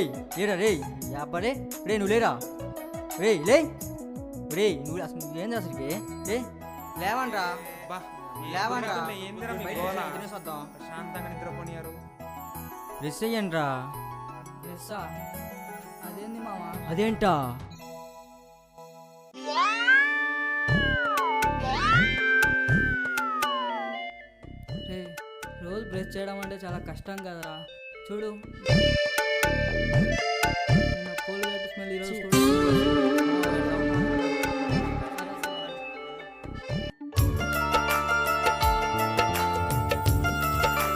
రే లేరా రే యాపరే రే నువ్వు లేరా రే లే రే నువ్వు అసలు ఏంది అసలుకి రే లేవండ్రా లేవండ్రా తినేసొద్దాం శాంతంగా నిద్రపోనియారు. రిస్ అయ్యండ్రా. ఎస్సా అదేంది మామ? అదేంటా రే రోజు బ్రష్ చేయడం అంటే చాలా కష్టం కదరా. చూడు కోల్గేట్ స్మెల్ ఈరోజు